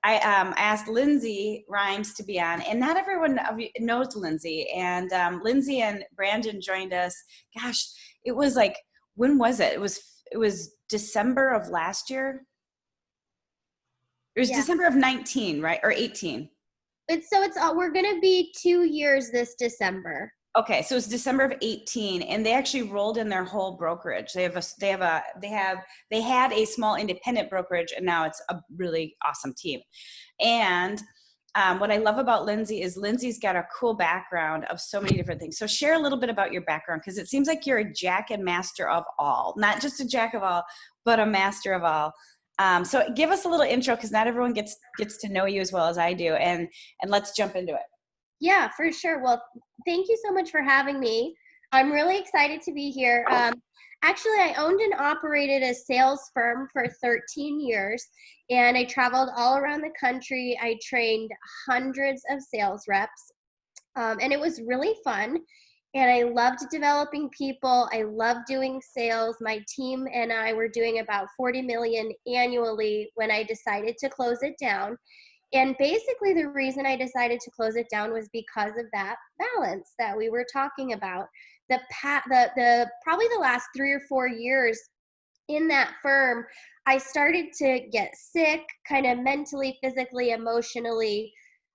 asked Lindsay Rimes to be on, and not everyone knows Lindsay. And Lindsay and Brandon joined us. Gosh, it was like, when was it? It was December of last year. It was December of 19, right? Or 18. We're gonna be 2 years this December. Okay, so it's December of 18, and they actually rolled in their whole brokerage. They had a small independent brokerage, and now it's a really awesome team. And what I love about Lindsay is Lindsay's got a cool background of so many different things. So share a little bit about your background, because it seems like you're a jack and master of all, not just a jack of all, but a master of all. So give us a little intro, because not everyone gets to know you as well as I do, and let's jump into it. Yeah, for sure. Well, thank you so much for having me. I'm really excited to be here. Actually, I owned and operated a sales firm for 13 years, and I traveled all around the country. I trained hundreds of sales reps, and it was really fun. And I loved developing people. I loved doing sales. My team and I were doing about 40 million annually when I decided to close it down. And basically the reason I decided to close it down was because of that balance that we were talking about. Probably the last 3 or 4 years in that firm, I started to get sick, kind of mentally, physically, emotionally.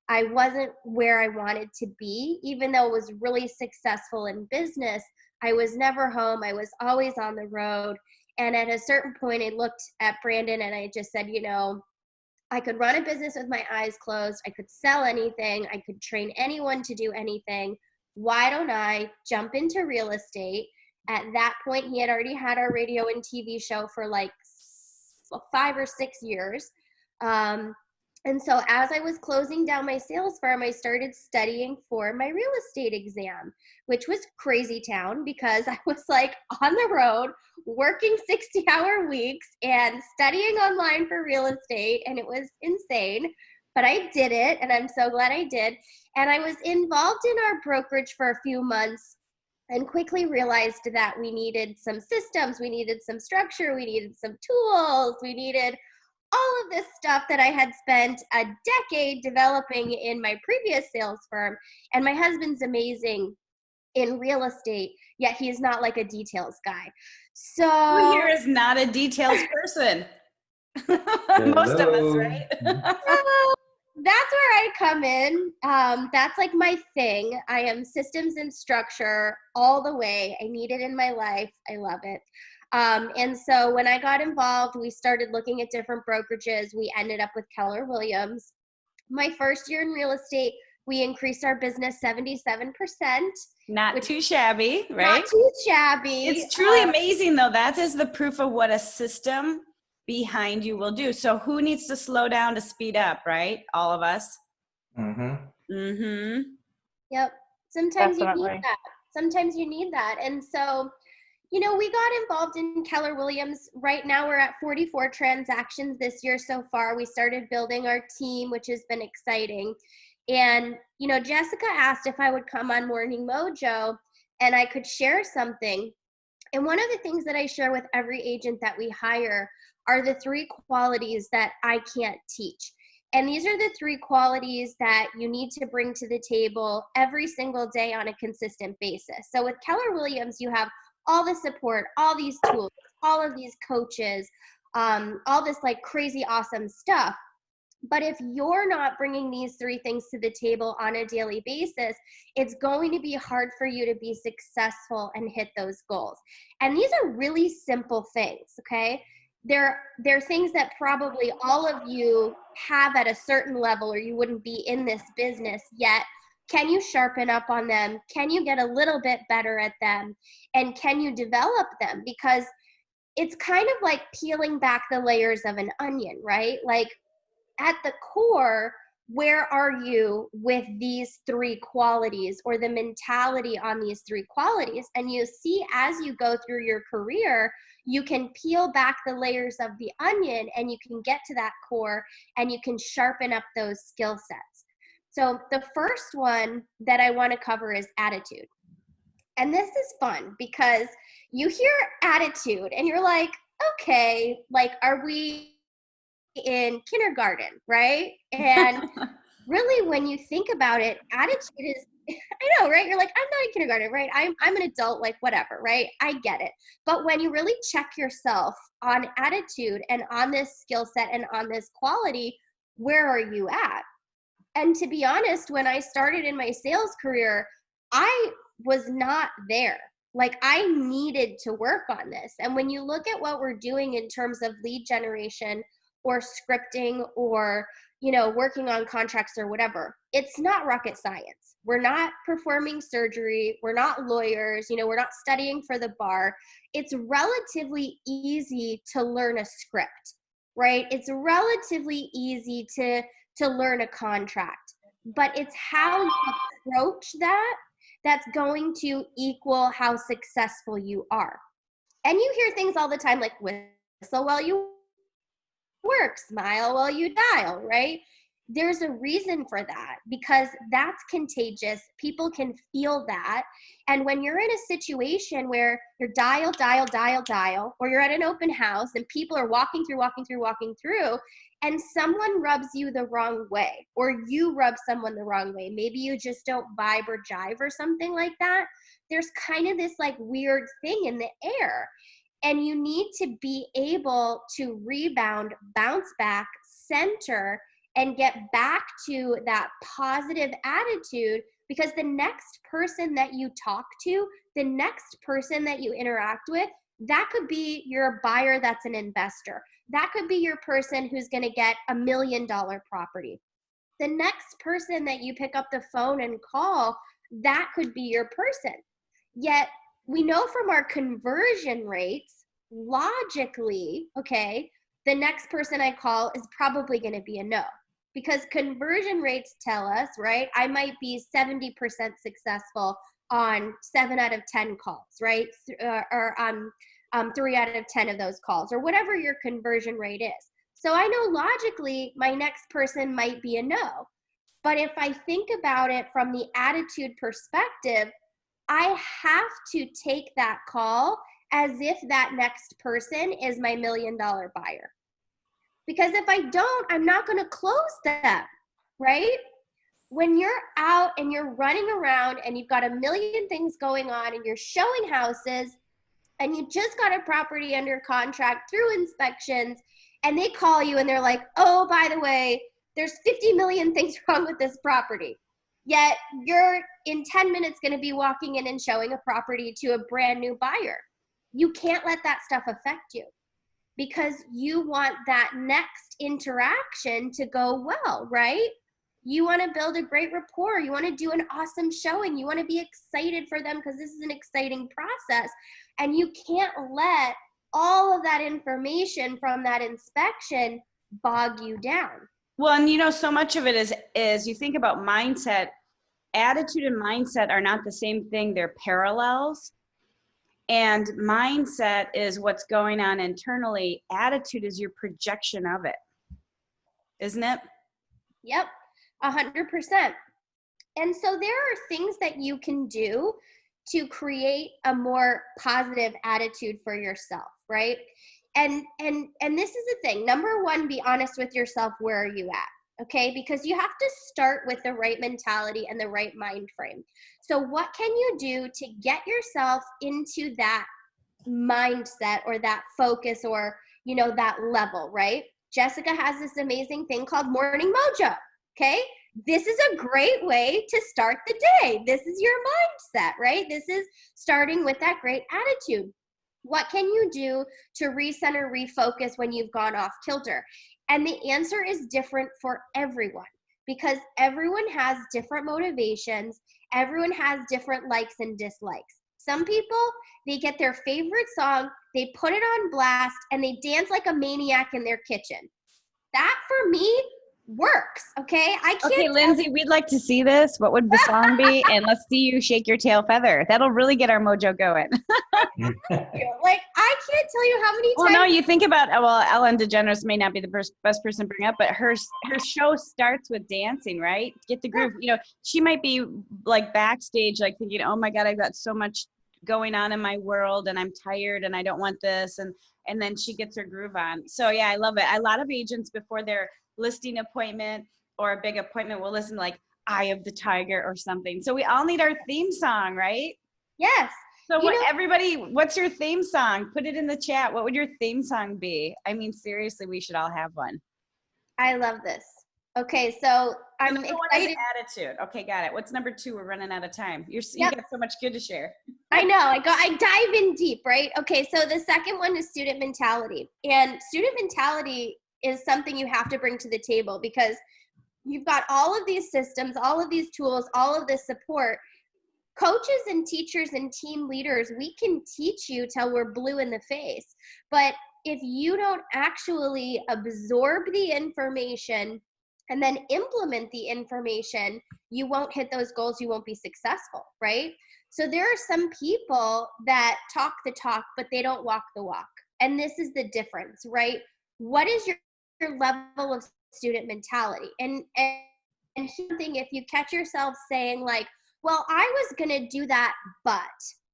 I wasn't where I wanted to be, even though it was really successful in business. I was never home. I was always on the road. And at a certain point, I looked at Brandon and I just said, I could run a business with my eyes closed. I could sell anything. I could train anyone to do anything. Why don't I jump into real estate? At that point, he had already had our radio and TV show for like 5 or 6 years. And so as I was closing down my sales firm, I started studying for my real estate exam, which was crazy town because I was like on the road working 60-hour weeks and studying online for real estate. And it was insane, but I did it. And I'm so glad I did. And I was involved in our brokerage for a few months and quickly realized that we needed some systems. We needed some structure. We needed some tools. We needed all of this stuff that I had spent a decade developing in my previous sales firm. And my husband's amazing in real estate, yet he's not like a details guy. So who here is not a details person? Most of us, right? So that's where I come in. That's like my thing. I am systems and structure all the way. I need it in my life. I love it. And so when I got involved, we started looking at different brokerages. We ended up with Keller Williams. My first year in real estate, we increased our business 77%. Not too shabby, right? Not too shabby. It's truly amazing, though. That is the proof of what a system behind you will do. So who needs to slow down to speed up, right? All of us. Yep. Sometimes you need that. Sometimes you need that. And so, we got involved in Keller Williams. Right now we're at 44 transactions this year so far. We started building our team, which has been exciting. And, Jessica asked if I would come on Morning Mojo and I could share something. And one of the things that I share with every agent that we hire are the 3 qualities that I can't teach. And these are the 3 qualities that you need to bring to the table every single day on a consistent basis. So with Keller Williams, you have all the support, all these tools, all of these coaches, all this like crazy awesome stuff. But if you're not bringing these 3 things to the table on a daily basis, it's going to be hard for you to be successful and hit those goals. And these are really simple things, okay? They're things that probably all of you have at a certain level or you wouldn't be in this business yet. Can you sharpen up on them? Can you get a little bit better at them? And can you develop them? Because it's kind of like peeling back the layers of an onion, right? Like at the core, where are you with these 3 qualities or the mentality on these 3 qualities? And you see, as you go through your career, you can peel back the layers of the onion and you can get to that core and you can sharpen up those skill sets. So the first one that I want to cover is attitude. And this is fun because you hear attitude and you're like, okay, like, are we in kindergarten, right? And really, when you think about it, attitude is, I know, right? You're like, I'm not in kindergarten, right? I'm an adult, like whatever, right? I get it. But when you really check yourself on attitude and on this skill set and on this quality, where are you at? And to be honest, when I started in my sales career, I was not there. Like I needed to work on this. And when you look at what we're doing in terms of lead generation or scripting or, working on contracts or whatever, it's not rocket science. We're not performing surgery. We're not lawyers. We're not studying for the bar. It's relatively easy to learn a script, right? It's relatively easy to learn a contract, but it's how you approach that that's going to equal how successful you are. And you hear things all the time like whistle while you work, smile while you dial, right? There's a reason for that because that's contagious. People can feel that. And when you're in a situation where you're dial, or you're at an open house and people are walking through, and someone rubs you the wrong way, or you rub someone the wrong way, maybe you just don't vibe or jive or something like that, there's kind of this like weird thing in the air. And you need to be able to rebound, bounce back, center, and get back to that positive attitude, because the next person that you talk to, the next person that you interact with, that could be your buyer that's an investor. That could be your person who's going to get $1 million property. The next person that you pick up the phone and call, that could be your person. Yet we know from our conversion rates, logically, okay, the next person I call is probably going to be a no. Because conversion rates tell us, right, I might be 70% successful on 7 out of 10 calls, right? Or 3 out of 10 of those calls, or whatever your conversion rate is. So I know logically my next person might be a no. But if I think about it from the attitude perspective, I have to take that call as if that next person is my $1 million buyer. Because if I don't, I'm not going to close them, right? When you're out and you're running around and you've got a million things going on and you're showing houses and you just got a property under contract through inspections and they call you and they're like, oh, by the way, there's 50 million things wrong with this property. Yet you're in 10 minutes going to be walking in and showing a property to a brand new buyer. You can't let that stuff affect you, because you want that next interaction to go well, right? You want to build a great rapport. You want to do an awesome showing. You want to be excited for them because this is an exciting process. And you can't let all of that information from that inspection bog you down. Well, and so much of it is you think about mindset. Attitude and mindset are not the same thing. They're parallels. And mindset is what's going on internally. Attitude is your projection of it, isn't it? Yep, 100%. And so there are things that you can do to create a more positive attitude for yourself, right? And this is the thing. Number one, be honest with yourself. Where are you at? Okay, because you have to start with the right mentality and the right mind frame. So what can you do to get yourself into that mindset or that focus or, that level, right? Jessica has this amazing thing called Morning Mojo, okay? This is a great way to start the day. This is your mindset, right? This is starting with that great attitude. What can you do to recenter, refocus when you've gone off kilter? And the answer is different for everyone, because everyone has different motivations. Everyone has different likes and dislikes. Some people, they get their favorite song, they put it on blast, and they dance like a maniac in their kitchen. That, for me, works, okay? Okay, Lindsay, we'd like to see this. What would the song be? And let's see you shake your tail feather. That'll really get our mojo going. Like, I can't tell you how many times. Well, no, you think about, Ellen DeGeneres may not be the best person to bring up, but her show starts with dancing, right? Get the groove. She might be like backstage, like thinking, oh my God, I've got so much going on in my world and I'm tired and I don't want this. and then she gets her groove on. So yeah, I love it. A lot of agents before their listing appointment or a big appointment will listen like Eye of the Tiger or something. So we all need our theme song, right? Yes. So You what, know, everybody, what's your theme song? Put it in the chat. What would your theme song be? I mean, seriously, we should all have one. I love this. Okay, so So I'm number one is excited. attitude. Okay, got it. What's number two? We're running out of time. You Yep. got so much good to share. I know. I dive in deep, right? Okay, so the second one is student mentality. And student mentality is something you have to bring to the table because you've got all of these systems, all of these tools, all of this support. Coaches and teachers and team leaders, we can teach you till we're blue in the face. But if you don't actually absorb the information and then implement the information, you won't hit those goals, you won't be successful, right? So there are some people that talk the talk, but they don't walk the walk. And this is the difference, right? What is your level of student mentality? And here's the thing, if you catch yourself saying like, well, I was going to do that, but,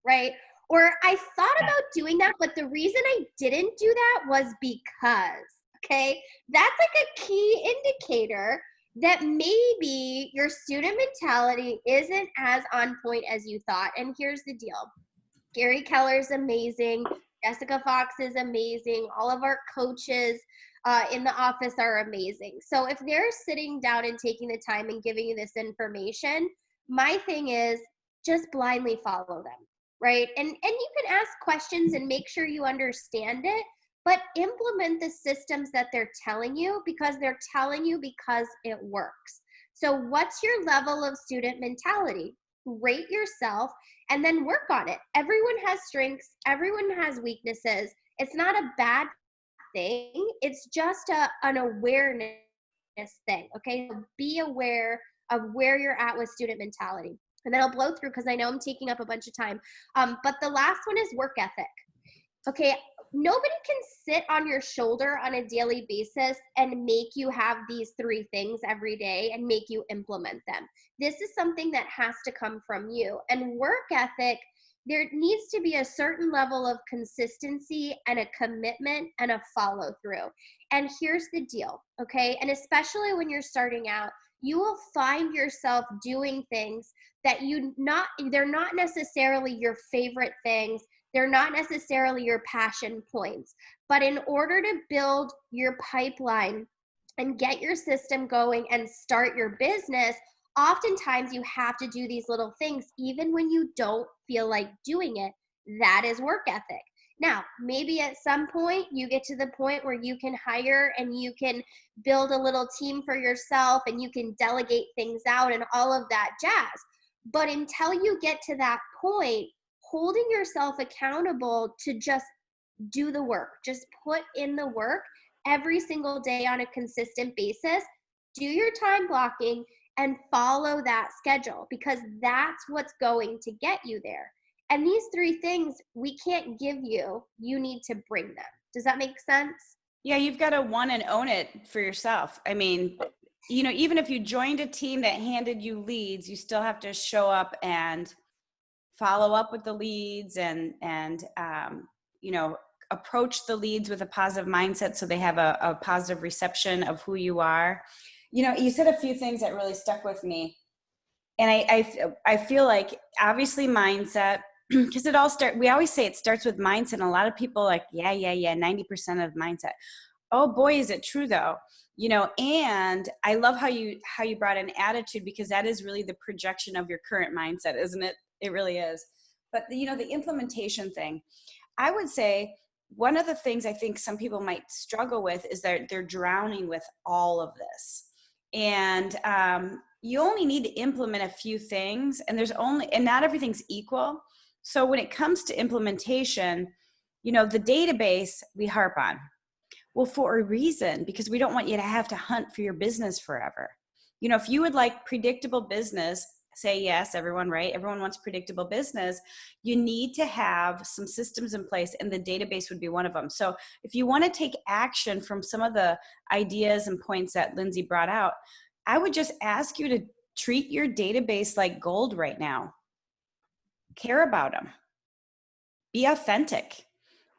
right? Or I thought about doing that, but the reason I didn't do that was because, okay? That's like a key indicator that maybe your student mentality isn't as on point as you thought. And here's the deal. Gary Keller's amazing. Jessica Fox is amazing. All of our coaches in the office are amazing. So if they're sitting down and taking the time and giving you this information, my thing is just blindly follow them, right? And you can ask questions and make sure you understand it, but implement the systems that they're telling you because they're telling you because it works. So what's your level of student mentality? Rate yourself and then work on it. Everyone has strengths, everyone has weaknesses. It's not a bad thing. It's just an awareness thing, okay? So be aware of where you're at with student mentality. And then I'll blow through because I know I'm taking up a bunch of time. But the last one is work ethic. Okay, nobody can sit on your shoulder on a daily basis and make you have these three things every day and make you implement them. This is something that has to come from you. And work ethic, there needs to be a certain level of consistency and a commitment and a follow through. And here's the deal, okay? And especially when you're starting out, you will find yourself doing things that they're not necessarily your favorite things. They're not necessarily your passion points. But in order to build your pipeline and get your system going and start your business, oftentimes you have to do these little things even when you don't feel like doing it. That is work ethic. Now, maybe at some point you get to the point where you can hire and you can build a little team for yourself and you can delegate things out and all of that jazz. But until you get to that point, holding yourself accountable to just do the work, just put in the work every single day on a consistent basis, do your time blocking and follow that schedule because that's what's going to get you there. And these three things we can't give you, you need to bring them. Does that make sense? Yeah, you've got to want and own it for yourself. I mean, you know, even if you joined a team that handed you leads, you still have to show up and follow up with the leads and you know, approach the leads with a positive mindset so they have a positive reception of who you are. You know, you said a few things that really stuck with me. And I feel like obviously mindset, because we always say it starts with mindset. And a lot of people like, yeah, 90% of mindset. Oh boy, is it true though. You know, and I love how you brought in attitude because that is really the projection of your current mindset, isn't it? It really is. But you know, the implementation thing, I would say one of the things I think some people might struggle with is that they're drowning with all of this. And you only need to implement a few things and not everything's equal. So when it comes to implementation, you know, the database we harp on. Well, for a reason, because we don't want you to have to hunt for your business forever. You know, if you would like predictable business, say yes, everyone, right? Everyone wants predictable business. You need to have some systems in place and the database would be one of them. So if you want to take action from some of the ideas and points that Lindsay brought out, I would just ask you to treat your database like gold right now. Care about them. Be authentic.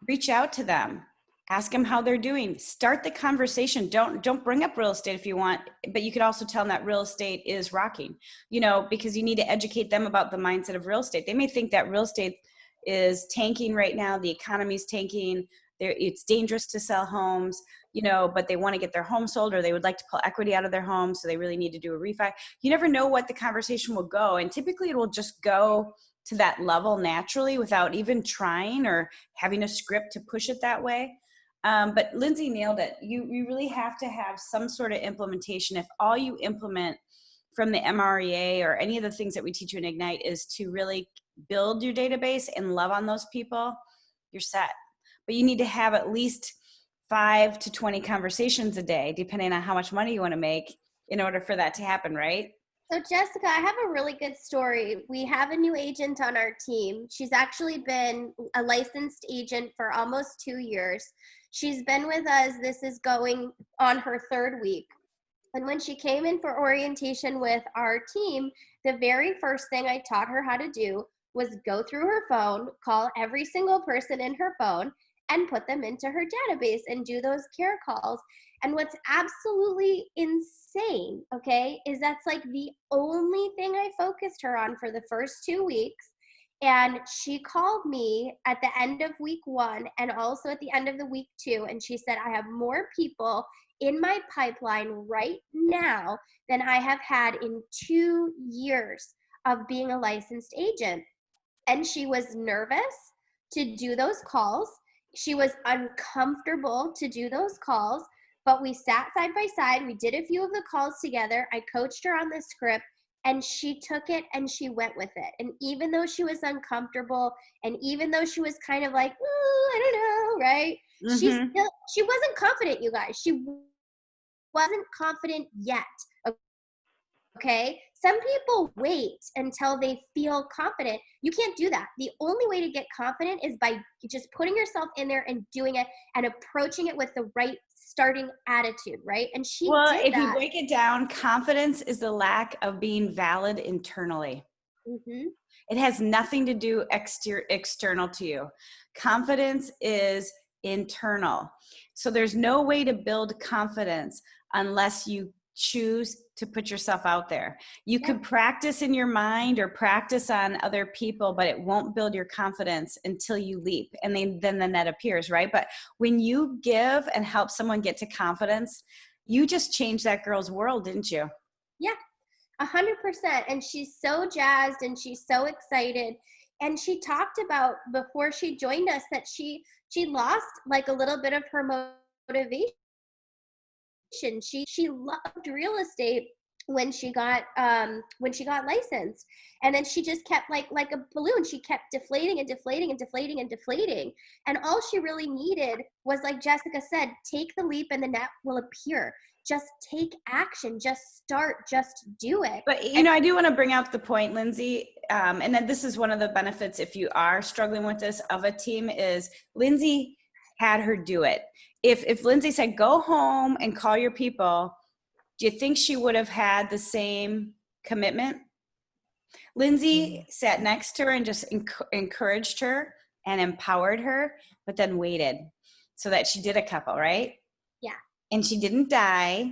Reach out to them. Ask them how they're doing. Start the conversation. Don't bring up real estate if you want, but you could also tell them that real estate is rocking, because you need to educate them about the mindset of real estate. They may think that real estate is tanking right now. The economy's tanking. It's dangerous to sell homes, but they want to get their home sold, or they would like to pull equity out of their home. So they really need to do a refi. You never know what the conversation will go. And typically it will just go to that level naturally without even trying or having a script to push it that way. But Lindsay nailed it. You really have to have some sort of implementation. If all you implement from the MREA or any of the things that we teach you in Ignite is to really build your database and love on those people, you're set. But you need to have at least 5 to 20 conversations a day, depending on how much money you want to make in order for that to happen, right? So Jessica, I have a really good story. We have a new agent on our team. She's actually been a licensed agent for almost 2 years. She's been with us. This is going on her 3rd week. And when she came in for orientation with our team, the very first thing I taught her how to do was go through her phone, call every single person in her phone, and put them into her database and do those care calls. And what's absolutely insane, okay, is that's like the only thing I focused her on for the first 2 weeks. And she called me at the end of week 1 and also at the end of the week 2. And she said, I have more people in my pipeline right now than I have had in 2 years of being a licensed agent. And she was nervous to do those calls. She was uncomfortable to do those calls, but we sat side by side. We did a few of the calls together. I coached her on the script, and she took it and she went with it. And even though she was uncomfortable, and even though she was kind of like, I don't know, right? Mm-hmm. She wasn't confident, you guys. She wasn't confident yet. Okay? Some people wait until they feel confident. You can't do that. The only way to get confident is by just putting yourself in there and doing it and approaching it with the right starting attitude, right? And she Well, did if you that. break it down, confidence is the lack of being valid internally. Mm-hmm. It has nothing to do external to you. Confidence is internal. So there's no way to build confidence unless you choose to put yourself out there. You could practice in your mind or practice on other people, but it won't build your confidence until you leap, and then the net appears, right? But when you give and help someone get to confidence, you just changed that girl's world, didn't you? Yeah, 100%. And she's so jazzed and she's so excited. And she talked about before she joined us that she lost like a little bit of her motivation. She loved real estate when she got licensed, and then she just kept like a balloon. She kept deflating and deflating and deflating and deflating. And all she really needed was, like Jessica said, take the leap and the net will appear. Just take action. Just start. Just do it. But, I do want to bring out the point, Lindsay, and then this is one of the benefits if you are struggling with this of a team is Lindsay had her do it. If Lindsay said, go home and call your people, do you think she would have had the same commitment? Lindsay sat next to her and just encouraged her and empowered her, but then waited so that she did a couple, right? Yeah. And she didn't die.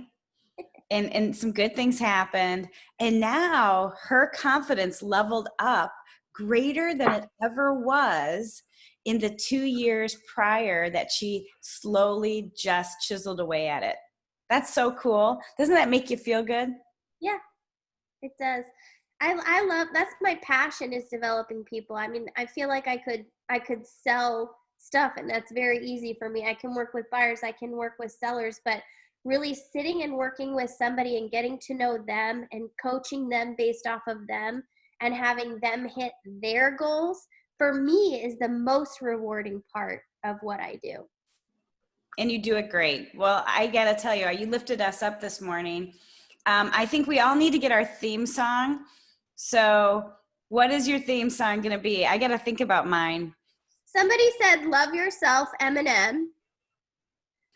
And some good things happened. And now her confidence leveled up greater than it ever was in the 2 years prior that she slowly just chiseled away at it. That's so cool. Doesn't that make you feel good? Yeah, it does. I love, that's my passion, is developing people. I mean, I feel like I could sell stuff, and that's very easy for me. I can work with buyers, I can work with sellers, but really sitting and working with somebody and getting to know them and coaching them based off of them and having them hit their goals, for me, is the most rewarding part of what I do. And you do it great. Well, I got to tell you, you lifted us up this morning. I think we all need to get our theme song. So what is your theme song going to be? I got to think about mine. Somebody said, love yourself, Eminem.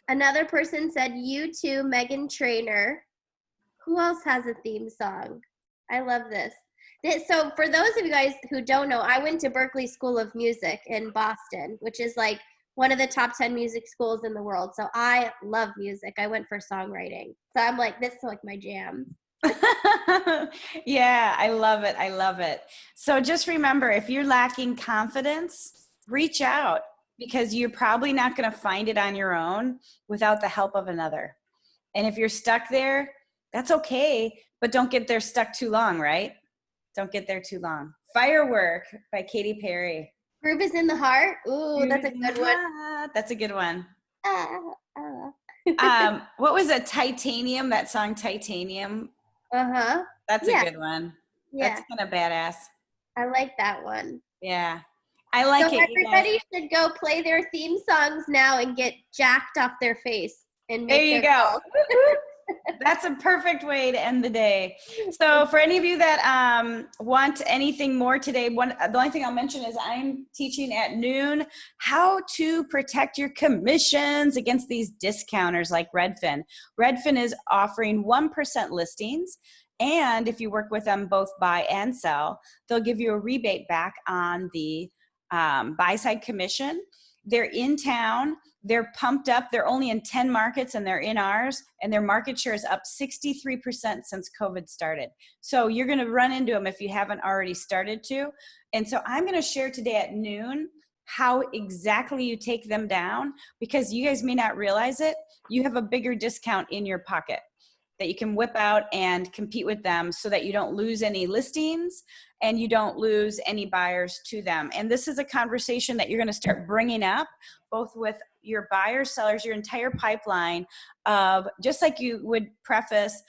Another person said, you too, Megan Trainor. Who else has a theme song? I love this. So for those of you guys who don't know, I went to Berklee School of Music in Boston, which is like one of the top 10 music schools in the world. So I love music. I went for songwriting. So I'm like, this is like my jam. Yeah, I love it. I love it. So just remember, if you're lacking confidence, reach out because you're probably not going to find it on your own without the help of another. And if you're stuck there, that's okay, but don't get there stuck too long, right? Don't get there too long. Firework by Katy Perry. Groove is in the heart. Ooh, that's a Groove in the good one. heart. That's a good one. Ah, ah. What was it? Titanium, that song Titanium. Uh-huh. That's a Yeah, good one. That's yeah. kind of badass. I like that one. Yeah. I So like it, you guys. everybody should go play their theme songs now and get jacked off their face and There make you their go. calls. That's a perfect way to end the day. So for any of you that want anything more today, the only thing I'll mention is I'm teaching at noon how to protect your commissions against these discounters like Redfin. Redfin is offering 1% listings. And if you work with them both buy and sell, they'll give you a rebate back on the buy side commission. They're in town. They're pumped up. They're only in 10 markets and they're in ours, and their market share is up 63% since COVID started. So you're going to run into them if you haven't already started to. And so I'm going to share today at noon how exactly you take them down, because you guys may not realize it. You have a bigger discount in your pocket that you can whip out and compete with them so that you don't lose any listings and you don't lose any buyers to them. And this is a conversation that you're going to start bringing up both with your buyers, sellers, your entire pipeline of, just like you would preface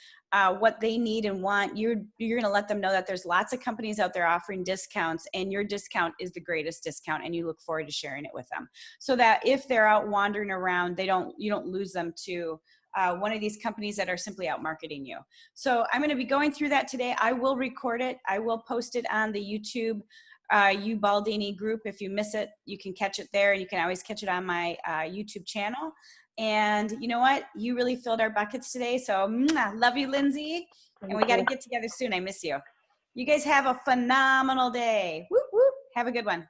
what they need and want, you're going to let them know that there's lots of companies out there offering discounts, and your discount is the greatest discount, and you look forward to sharing it with them so that if they're out wandering around, you don't lose them to one of these companies that are simply out marketing you. So I'm going to be going through that today. I will record it. I will post it on the YouTube You Baldini group. If you miss it, you can catch it there, and you can always catch it on my YouTube channel. And you know what? You really filled our buckets today. So love you, Lindsay. And we got to get together soon. I miss you. You guys have a phenomenal day. Whoop, whoop. Have a good one.